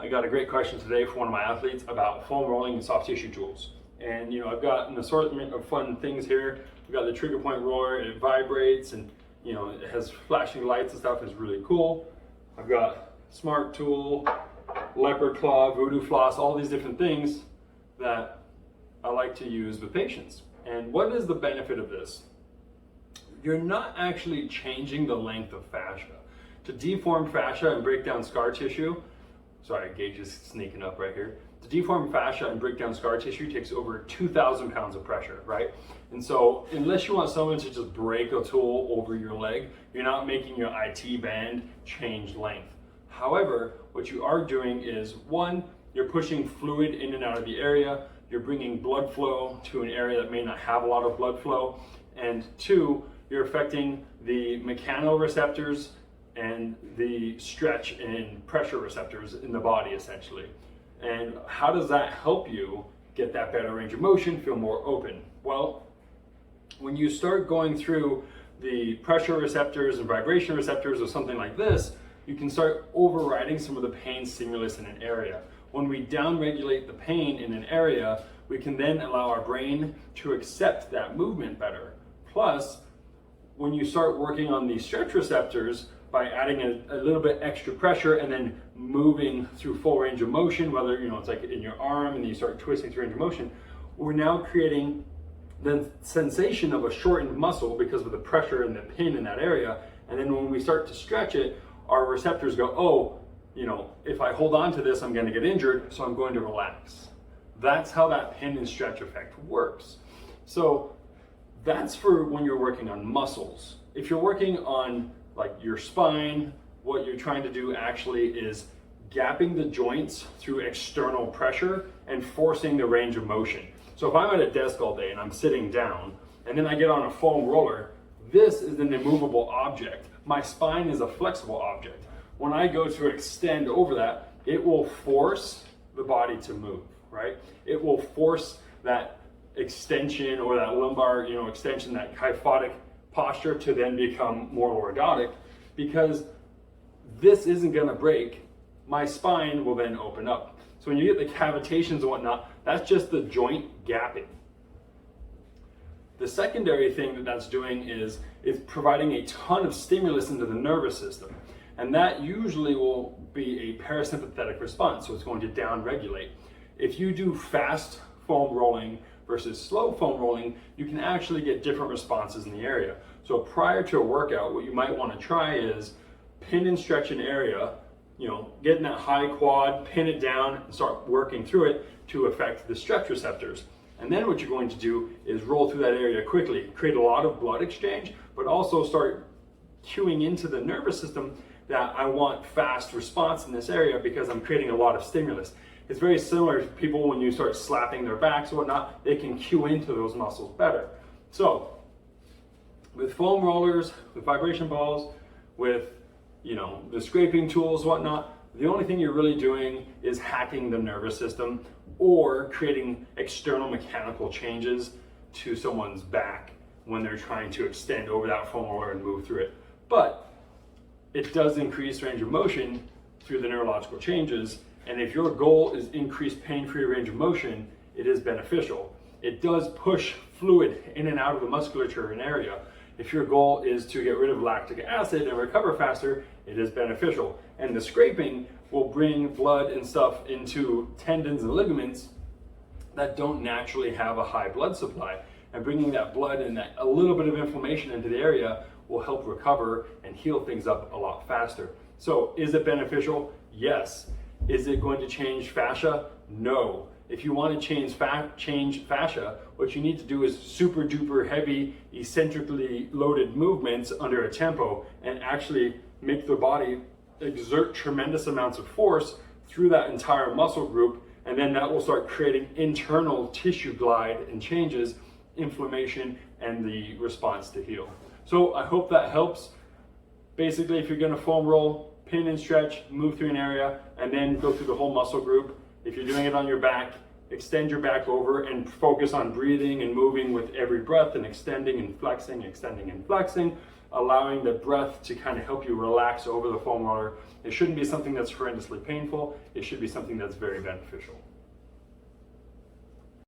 I got a great question today from one of my athletes about foam rolling and soft tissue tools. And I've got an assortment of fun things here. We've got the trigger point roller, it vibrates, and it has flashing lights and stuff. It's really cool. I've got smart tool, leopard claw, voodoo floss, all these different things that I like to use with patients. And what is the benefit of this? You're not actually changing the length of fascia. To deform fascia and break down scar tissue, sorry, Gage is sneaking up right here. To deform fascia and break down scar tissue takes over 2,000 pounds of pressure, right? And so unless you want someone to just break a tool over your leg, you're not making your IT band change length. However, what you are doing is, one, you're pushing fluid in and out of the area, you're bringing blood flow to an area that may not have a lot of blood flow, and two, you're affecting the mechanoreceptors and the stretch and pressure receptors in the body, essentially. And how does that help you get that better range of motion, feel more open? Well, when you start going through the pressure receptors and vibration receptors or something like this, you can start overriding some of the pain stimulus in an area. When we downregulate the pain in an area, we can then allow our brain to accept that movement better. Plus, when you start working on these stretch receptors, by adding a little bit extra pressure and then moving through full range of motion, whether it's like in your arm and you start twisting through range of motion, we're now creating the sensation of a shortened muscle because of the pressure and the pin in that area. And then when we start to stretch it, our receptors go, oh, if I hold on to this, I'm going to get injured, so I'm going to relax. That's how that pin and stretch effect works. So that's for when you're working on muscles. If you're working on like your spine, what you're trying to do actually is gapping the joints through external pressure and forcing the range of motion. So if I'm at a desk all day and I'm sitting down and then I get on a foam roller, this is an immovable object. My spine is a flexible object. When I go to extend over that, it will force the body to move, right? It will force that extension or that lumbar, extension, that kyphotic posture to then become more lordotic, because this isn't going to break. My spine will then open up. So when you get the cavitations and whatnot, that's just the joint gapping. The secondary thing that's doing is it's providing a ton of stimulus into the nervous system, and that usually will be a parasympathetic response, so it's going to downregulate. If you do fast foam rolling versus slow foam rolling, you can actually get different responses in the area. So prior to a workout, what you might want to try is pin and stretch an area, get in that high quad, pin it down, and start working through it to affect the stretch receptors. And then what you're going to do is roll through that area quickly, create a lot of blood exchange, but also start cueing into the nervous system that I want fast response in this area because I'm creating a lot of stimulus. It's very similar to people when you start slapping their backs or whatnot, they can cue into those muscles better. So with foam rollers, with vibration balls, with the scraping tools, whatnot, the only thing you're really doing is hacking the nervous system or creating external mechanical changes to someone's back when they're trying to extend over that foam roller and move through it. But it does increase range of motion through the neurological changes. And if your goal is increased pain-free range of motion, it is beneficial. It does push fluid in and out of the musculature in an area. If your goal is to get rid of lactic acid and recover faster, it is beneficial. And the scraping will bring blood and stuff into tendons and ligaments that don't naturally have a high blood supply. And bringing that blood and a little bit of inflammation into the area will help recover and heal things up a lot faster. So is it beneficial? Yes. Is it going to change fascia? No. If you want to change fascia, what you need to do is super duper heavy, eccentrically loaded movements under a tempo and actually make the body exert tremendous amounts of force through that entire muscle group, and then that will start creating internal tissue glide and changes, inflammation, and the response to heal. So I hope that helps. Basically, if you're going to foam roll, pin and stretch, move through an area, and then go through the whole muscle group. If you're doing it on your back, extend your back over and focus on breathing and moving with every breath and extending and flexing, extending and flexing. allowing the breath to kind of help you relax over the foam roller. It shouldn't be something that's horrendously painful. It should be something that's very beneficial.